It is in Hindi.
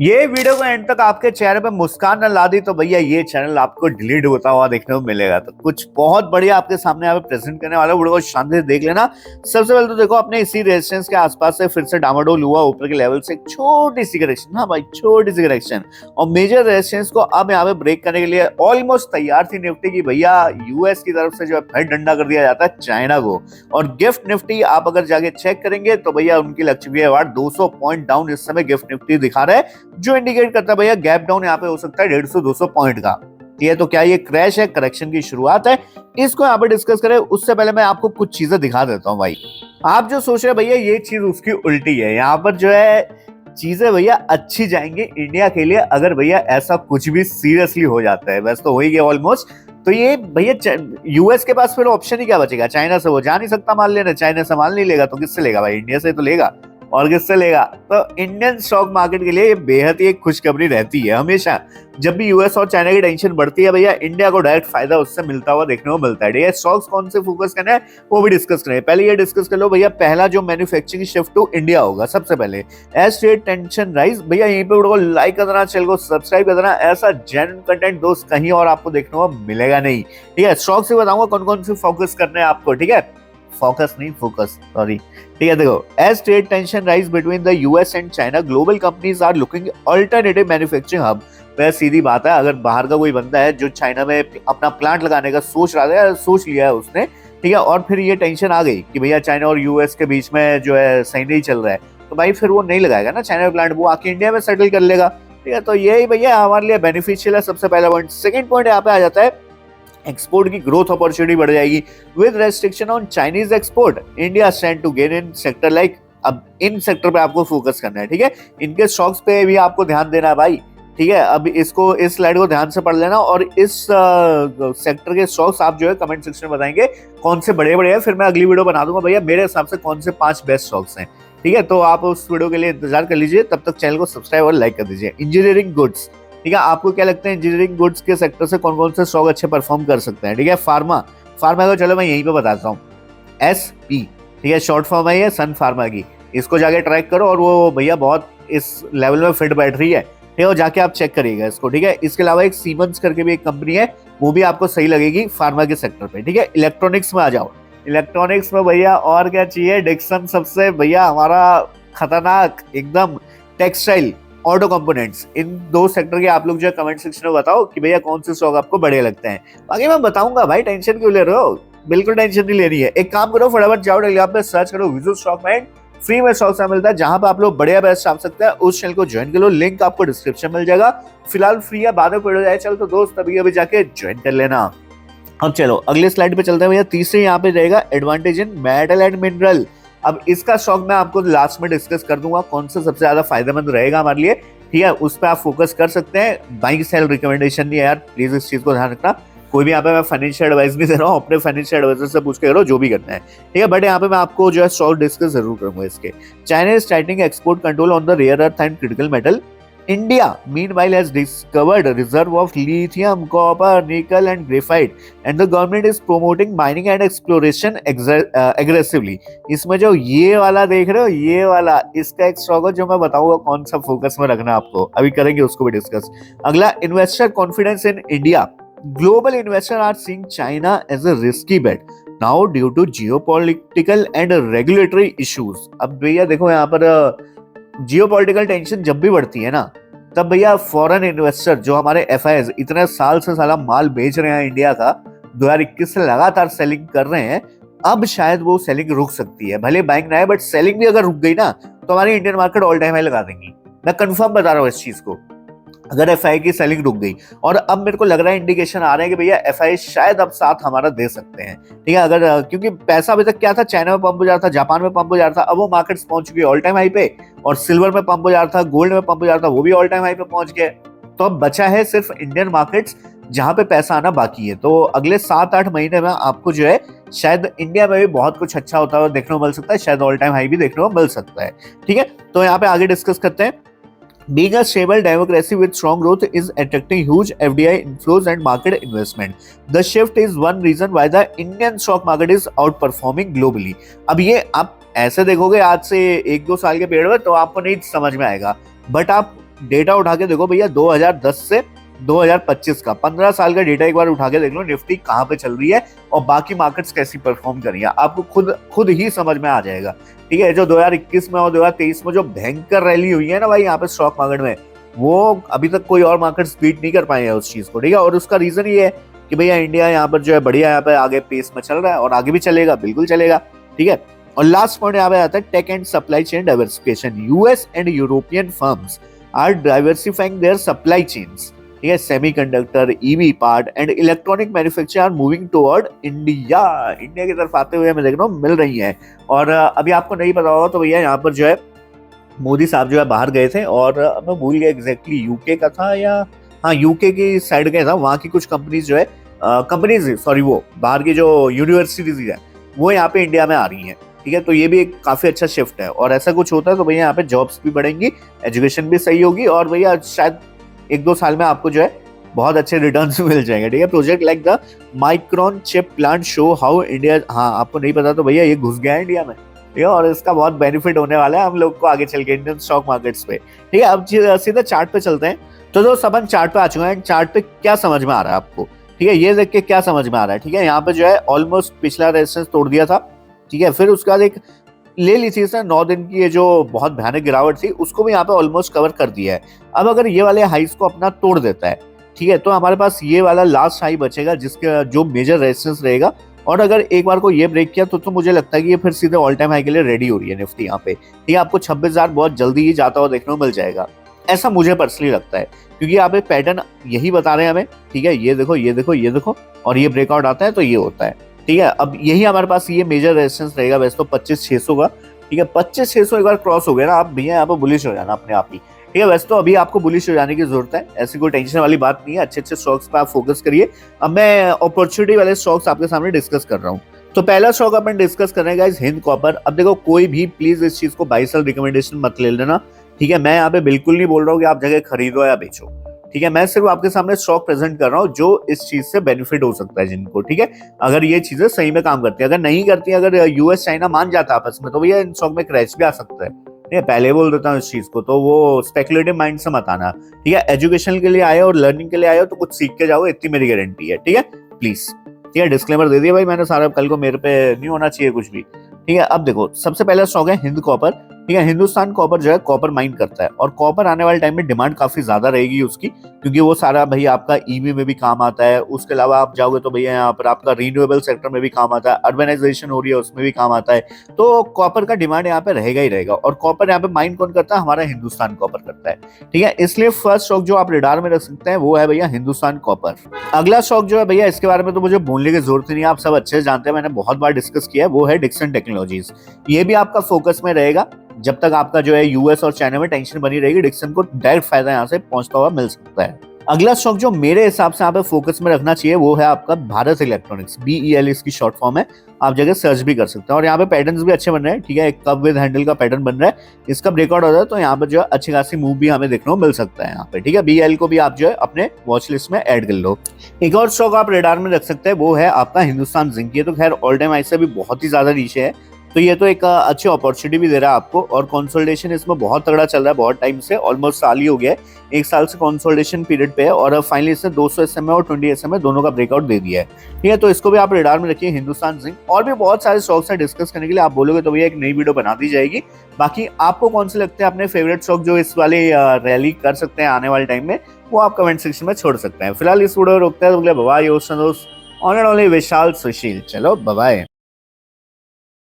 ये वीडियो को एंड तक आपके चेहरे पे मुस्कान न ला दी तो भैया ये चैनल आपको डिलीट होता हुआ देखने को मिलेगा। तो कुछ बहुत बढ़िया आपके सामने यहाँ पे प्रेजेंट करने वाला वीडियो को शांति से देख लेना। सबसे पहले तो देखो अपने इसी रेजिस्टेंस के आसपास से फिर से डामाडोल हुआ ऊपर के लेवल से एक छोटी सी करेक्शन। हाँ भाई छोटी सी करेक्शन और मेजर रेजिस्टेंस को अब यहाँ पे ब्रेक करने के लिए ऑलमोस्ट तैयार थी निफ्टी की भैया यूएस की तरफ से जो है फिर डंडा कर दिया जाता है चाइना को। और गिफ्ट निफ्टी आप अगर जाके चेक करेंगे तो भैया उनकी लग चुकी है 200 पॉइंट डाउन इस समय गिफ्ट निफ्टी दिखा रहा है, जो इंडिकेट करता है भैया गैप डाउन यहाँ पे हो सकता है 150-200 पॉइंट का। ये तो क्या ये क्रैश है, करेक्शन की शुरुआत है, इसको यहाँ पे डिस्कस करें उससे पहले मैं आपको कुछ चीजें दिखा देता हूँ। भाई आप जो सोच रहे हैं भैया ये चीज उसकी उल्टी है। यहाँ पर जो है चीजें भैया अच्छी जाएंगी इंडिया के लिए अगर भैया ऐसा कुछ भी सीरियसली हो जाता है। वैसे तो हो ही गया ऑलमोस्ट। तो ये भैया यूएस के पास फिर ऑप्शन ही क्या बचेगा, चाइना से वो जा नहीं सकता माल लेने, चाइना से माल नहीं लेगा तो किससे लेगा भाई, इंडिया से तो लेगा और किससे लेगा। तो इंडियन स्टॉक मार्केट के लिए ये बेहद ही एक खुशखबरी रहती है। हमेशा जब भी यूएस और चाइना की टेंशन बढ़ती है भैया इंडिया को डायरेक्ट फायदा उससे मिलता हुआ देखने को मिलता है। ये स्टॉक्स कौन से फोकस करना है वो भी डिस्कस करें। पहले ये डिस्कस कर लो भैया पहला जो मैन्युफैक्चरिंग शिफ्ट टू इंडिया होगा सबसे पहले एज ट्रेड टेंशन राइज। भैया यहीं पे वीडियो को लाइक कर देना, चैनल को सब्सक्राइब कर देना। ऐसा जेन्युइन कंटेंट दोस्त कहीं और आपको देखने को मिलेगा नहीं। ठीक है स्टॉक से बताऊंगा कौन कौन से फोकस करने हैं आपको। ठीक है फोकस नहीं फोकस सॉरी। ठीक है देखो as trade tension rise between the US and China global companies are looking alternative manufacturing hub. वह सीधी बात है अगर बाहर का कोई बंदा है जो चाइना में अपना प्लांट लगाने का सोच रहा था, सोच लिया है उसने, ठीक है, और फिर ये टेंशन आ गई कि भैया चाइना और यूएस के बीच में जो है सही नहीं चल रहा है तो भाई फिर वो नहीं लगाएगा ना चाइना में प्लांट, वो आके इंडिया में सेटल कर लेगा। ठीक है तो यही भैया हमारे लिए बेनिफिशियल है सबसे पहला पॉइंट। सेकंड पॉइंट यहाँ पे आ जाता है एक्सपोर्ट की ग्रोथ अपॉर्चुनिटी बढ़ जाएगी with restriction on Chinese export India stand to gain in sector like. अब इन सेक्टर पे आपको फोकस करना है। ठीक है इनके स्टॉक्स पे भी आपको ध्यान देना है भाई। ठीक है अब इसको इस स्लाइड को ध्यान से पढ़ लेना और इस सेक्टर के स्टॉक्स आप जो है कमेंट सेक्शन में बताएंगे कौन से बड़े बड़े हैं, फिर मैं अगली वीडियो बना दूंगा भैया मेरे हिसाब से कौन से 5 बेस्ट स्टॉक्स हैं। ठीक है तो आप उस वीडियो के लिए इंतजार कर लीजिए, तब तक चैनल को सब्सक्राइब और लाइक कर दीजिए। इंजीनियरिंग गुड्स, ठीक है आपको क्या लगता है इंजीनियरिंग गुड्स के सेक्टर से कौन कौन से स्टॉक अच्छे परफॉर्म कर सकते हैं। ठीक है फार्मा को चलो मैं यहीं पे बताता हूँ SP, ठीक है शॉर्ट फॉर्म है ये सन फार्मा की, इसको जाके ट्रैक करो और वो भैया बहुत इस लेवल में फिट बैठ रही है। ठीक है जाके आप चेक करिएगा इसको। ठीक है इसके अलावा एक सीमेंस करके भी एक कंपनी है वो भी आपको सही लगेगी फार्मा के सेक्टर पे। ठीक है इलेक्ट्रॉनिक्स में आ जाओ, इलेक्ट्रॉनिक्स में भैया और क्या चाहिए, डिक्सन सबसे भैया हमारा खतरनाक एकदम, टेक्सटाइल, ऑटो कंपोनेंट्स, इन दो सेक्टर के आप लोग जो है कमेंट सेक्शन में बताओ कि भैया कौन से स्टॉक आपको बढ़िया लगते हैं। बाकी मैं बताऊंगा भाई, टेंशन क्यों ले रहे हो, बिल्कुल टेंशन नहीं लेनी है। एक काम करो फटाफट जाओ टेलीग्राम पे सर्च करो विजुअल स्टॉक माइंड, फ्री में स्टॉक मिलता है जहां पे आप लोग बढ़िया बेस्ट छाप सकते हैं। उस चैनल को ज्वाइन कर लो, लिंक आपको डिस्क्रिप्शन मिल जाएगा। फिलहाल फ्री है, बाद में पढ़ जाए चल तो दोस्त अभी अभी जाके ज्वाइन कर लेना। अब चलो अगले स्लाइड पे चलते हैं भैया। तीसरे यहाँ पे रहेगा advantage in metal and mineral. अब इसका स्टॉक मैं आपको लास्ट में डिस्कस कर दूंगा कौन सा सबसे ज्यादा फायदेमंद रहेगा हमारे लिए। ठीक है उस पर आप फोकस कर सकते हैं। बाइंग सेल रिकमेंडेशन नहीं है यार, प्लीज इस चीज को ध्यान रखना। कोई भी यहाँ पे मैं फाइनेंशियल एडवाइस नहीं दे रहा हूँ, अपने फाइनेंशियल एडवाइजर से पूछ के करो जो भी करना है। ठीक है बट यहाँ पे मैं आपको जो है स्टॉक डिस्कस जरूर करूंगा इसके। China is tightening export control on the rare earth and critical metal. India, meanwhile, has discovered a reserve of lithium, copper, nickel, and graphite, and the government is promoting mining and exploration aggressively. इसमें जो ये वाला देख रहे हो, ये वाला इसका एक स्टॉक है जो मैं बताऊंगा कौन सा फोकस में रखना आपको, अभी करेंगे उसको भी डिस्कस। अगला investor confidence in India. Global investor are seeing China as a risky bet now due to geopolitical and regulatory issues. अब भैया देखो यहाँ पर जियोपॉलिटिकल टेंशन जब भी बढ़ती है ना तब भैया फॉरेन इन्वेस्टर जो हमारे FIs इतने साल से साला माल बेच रहे हैं इंडिया का, 2021 से लगातार सेलिंग कर रहे हैं, अब शायद वो सेलिंग रुक सकती है। भले बैंक ना है बट सेलिंग भी अगर रुक गई ना तो हमारी Indian market all time high लगा देंगी। मैं कंफर्म बता रहा हूँ इस चीज को, अगर FI की सेलिंग रुक गई। और अब मेरे को लग रहा है इंडिकेशन आ रहे हैं कि भैया FI शायद अब साथ हमारा दे सकते हैं। ठीक है अगर क्योंकि पैसा अभी तक क्या था, चाइना में पंप हो जाता था, जापान में पंप हो जाता था, अब वो मार्केट्स पहुंच चुकी है ऑल टाइम हाई पे। और सिल्वर में पंप हो जाता था, गोल्ड में पंप हो जाता था, वो भी ऑल टाइम हाई पे पहुंच गए। तो अब बचा है सिर्फ इंडियन मार्केट्स जहां पे पैसा आना बाकी है। तो अगले 7-8 महीने में आपको जो है शायद इंडिया में भी बहुत कुछ अच्छा होता हुआ देखने को मिल सकता है, शायद ऑल टाइम हाई भी देखने को मिल सकता है। ठीक है तो यहाँ पे आगे डिस्कस करते हैं। Being a stable democracy with strong growth is attracting huge FDI inflows and market investment. The shift is one reason why the Indian stock market is outperforming globally. अब ये आप ऐसे देखोगे आज से 1-2 साल के पीरियड में तो आपको नहीं समझ में आएगा, बट आप डेटा उठा के देखो भैया 2010 से 2025 का 15 साल का डेटा एक बार उठा के देख लो, निफ्टी कहाँ पे चल रही है और बाकी मार्केट्स कैसी परफॉर्म कर रही है, आपको खुद ही समझ में आ जाएगा। ठीक है, जो 2021 में और 2023 में जो भयंकर रैली हुई है ना भाई यहाँ पे स्टॉक मार्केट में, वो अभी तक कोई और मार्केट्स बीट नहीं कर पाए हैं उस चीज को। ठीक है, और उसका रीजन ये है कि भैया इंडिया यहाँ पर जो है बढ़िया यहाँ पे आगे पेस में चल रहा है और आगे भी चलेगा, बिल्कुल चलेगा। ठीक है, और लास्ट पॉइंट यहाँ पे आता है tech and supply chain diversification. US and European firms are diversifying their supply chains. ठीक है, semiconductor, EV part and electronic manufacture are moving toward India. India की तरफ आते हुए हमें देखना मिल रही है। और अभी आपको नहीं पता होगा तो भैया यहाँ पर जो है मोदी साहब जो है बाहर गए थे, और मैं भूल गया एग्जैक्टली यूके का था या हाँ यूके की साइड गया था। वहाँ की कुछ कंपनीज जो है वो बाहर की जो यूनिवर्सिटीज है वो यहाँ पे इंडिया में आ रही हैं। ठीक है, तो ये भी एक काफी अच्छा शिफ्ट है, और ऐसा कुछ होता है तो भैया यहाँ पे जॉब्स भी बढ़ेंगी, एजुकेशन भी सही होगी, और भैया शायद 1-2 साल में आपको जो है बहुत अच्छे रिटर्न्स मिल जाएंगे। ठीक है, project like the micron chip plant show how India, हाँ आपको नहीं पता तो भैया ये घुस गया है इंडिया में। ठीक है, और इसका बहुत बेनिफिट होने वाला है हम लोग को आगे चल के इंडियन स्टॉक मार्केट्स पे। ठीक है, अब सीधा चार्ट पे चलते हैं। तो दोस्त अपन चार्ट पे आ चुके हैं। चार्ट पे क्या समझ में आ रहा है आपको? ठीक है, ये देख के क्या समझ में आ रहा है? ठीक है, यहाँ पे जो है ऑलमोस्ट पिछला रेजिस्टेंस तोड़ दिया था। ठीक है, फिर उसके बाद एक ले ली थी इसने 9 दिन की, ये जो बहुत भयानक गिरावट थी उसको भी यहाँ पे ऑलमोस्ट कवर कर दिया है। अब अगर ये वाले हाइस को अपना तोड़ देता है, ठीक है, तो हमारे पास ये वाला लास्ट हाई बचेगा जिसका जो मेजर रेजिस्टेंस रहेगा, और अगर एक बार को ये ब्रेक किया तो मुझे लगता है कि ये फिर सीधे ऑल टाइम हाई के लिए रेडी हो रही है निफ्टी यहाँ पे। ठीक है, आपको 26,000 बहुत जल्दी ही जाता हुआ देखने को मिल जाएगा, ऐसा मुझे पर्सनली लगता है, क्योंकि यहाँ पे पैटर्न यही बता रहे हैं हमें। ठीक है, ये देखो ये देखो ये देखो, और ये ब्रेकआउट आता है तो ये होता है। ठीक है, अब यही हमारे पास ये मेजर रेजिस्टेंस रहेगा वैसे तो 25,600 का। ठीक है, 25,600 एक बार क्रॉस हो गया ना, आप भैया यहाँ पे बुलिश हो जाना अपने आप ही। ठीक है, वैसे तो अभी आपको बुलिश हो जाने की जरूरत है, ऐसी कोई टेंशन वाली बात नहीं है। अच्छे अच्छे स्टॉक्स पे आप फोकस करिए। अब मैं अपॉर्चुनिटी वाले स्टॉक्स आपके सामने डिस्कस कर रहा हूँ। तो पहला स्टॉक अपन डिस्कस कर रहे हैं गाइस, हिंद कॉपर। अब देखो कोई भी प्लीज इस चीज को बाय सेल रिकमेंडेशन मत ले लेना। ठीक है, मैं यहाँ पे बिल्कुल नहीं बोल रहा हूँ कि आप जगह खरीदो या बेचो। ठीक है, मैं सिर्फ आपके सामने स्टॉक प्रेजेंट कर रहा हूँ जो इस चीज से बेनिफिट हो सकता है जिनको। ठीक है, अगर ये चीजें सही में काम करती है, अगर नहीं करती, अगर यूएस चाइना मान जाता आपस में तो भैया इन स्टॉक में क्रैश भी आ सकता है। ठीक है, पहले बोल देता हूँ इस चीज को, तो वो स्पेकुलेटिव माइंड से मत आना। ठीक है, एजुकेशन के लिए आए और लर्निंग के लिए आए हो तो कुछ सीख के जाओ, इतनी मेरी गारंटी है। ठीक है, प्लीज। ठीक है, डिस्क्लेमर दे दिया भाई मैंने सारा, कल को मेरे पे नहीं होना चाहिए कुछ भी। ठीक है, अब देखो सबसे पहला स्टॉक है हिंद कॉपर। ठीक है, हिंदुस्तान कॉपर जो है कॉपर माइन करता है, और कॉपर आने वाले टाइम में डिमांड काफी ज्यादा रहेगी उसकी, क्योंकि वो सारा भैया आपका ईवी में भी काम आता है। उसके अलावा आप जाओगे तो भैया यहाँ पर आपका रिन्यूएबल सेक्टर में भी काम आता है, अर्बनाइजेशन हो रही है उसमें भी काम आता है। तो कॉपर का डिमांड यहाँ पे रहेगा ही रहेगा, और कॉपर यहाँ पे माइन कौन करता है? हमारा हिंदुस्तान कॉपर करता है। ठीक है, इसलिए फर्स्ट स्टॉक जो आप रेडार में रख सकते हैं वो है भैया हिंदुस्तान कॉपर। अगला स्टॉक जो है भैया, इसके बारे में तो मुझे बोलने की जरूरत नहीं है, आप सब अच्छे से जानते हैं, मैंने बहुत बार डिस्कस किया है, वो है डिक्सन टेक्नोलॉजीज। ये भी आपका फोकस में रहेगा जब तक आपका जो है यूएस और चाइना में टेंशन बनी रहेगी, डिक्सन को डायरेक्ट फायदा यहाँ से पहुंचता हुआ मिल सकता है। अगला स्टॉक जो मेरे हिसाब से यहाँ पे फोकस में रखना चाहिए वो है आपका भारत इलेक्ट्रॉनिक्स। BEL इसकी शॉर्ट फॉर्म है, आप जगह सर्च भी कर सकते हैं, और यहाँ पे पैटर्न्स भी अच्छे बन रहे हैं। ठीक है, एक कप विद हैंडल का पैटर्न बन रहा है, इसका ब्रेकआउट हो रहा है तो यहाँ पे जो है अच्छी खासी मूव भी हमें देखने को मिल सकता है यहाँ पे। ठीक है, BEL को भी आप जो है अपने वॉच लिस्ट में ऐड कर लो। एक और स्टॉक आप रेडार में रख सकते हैं वो है आपका हिंदुस्तान जिंक। ये तो खैर ऑल टाइम हाई से भी बहुत ही ज्यादा नीचे है, तो ये तो एक अच्छी अपॉर्चुनिटी भी दे रहा है आपको, और कंसोलिडेशन इसमें बहुत तगड़ा चल रहा है बहुत टाइम से, ऑलमोस्ट साल ही हो गया है, 1 साल से कंसोलिडेशन पीरियड पे है, और फाइनली इसने 200 SMA और 20 SMA दोनों का ब्रेकआउट दे दिया है। ठीक है, तो इसको भी आप रेडार में रखिए, हिंदुस्तान जिंक। और भी बहुत सारे स्टॉक्स हैं डिस्कस करने के लिए, आप बोलोगे तो भैया एक नई वीडियो बना दी जाएगी। बाकी आपको कौन से लगते हैं अपने फेवरेट स्टॉक जो इस वाले रैली कर सकते हैं आने वाले टाइम में, वो आप कमेंट सेक्शन में छोड़ सकते हैं। फिलहाल इस वीडियो रोकते हैं, तो बाय, ऑन एंड ओनली विशाल सुशील। चलो बाय।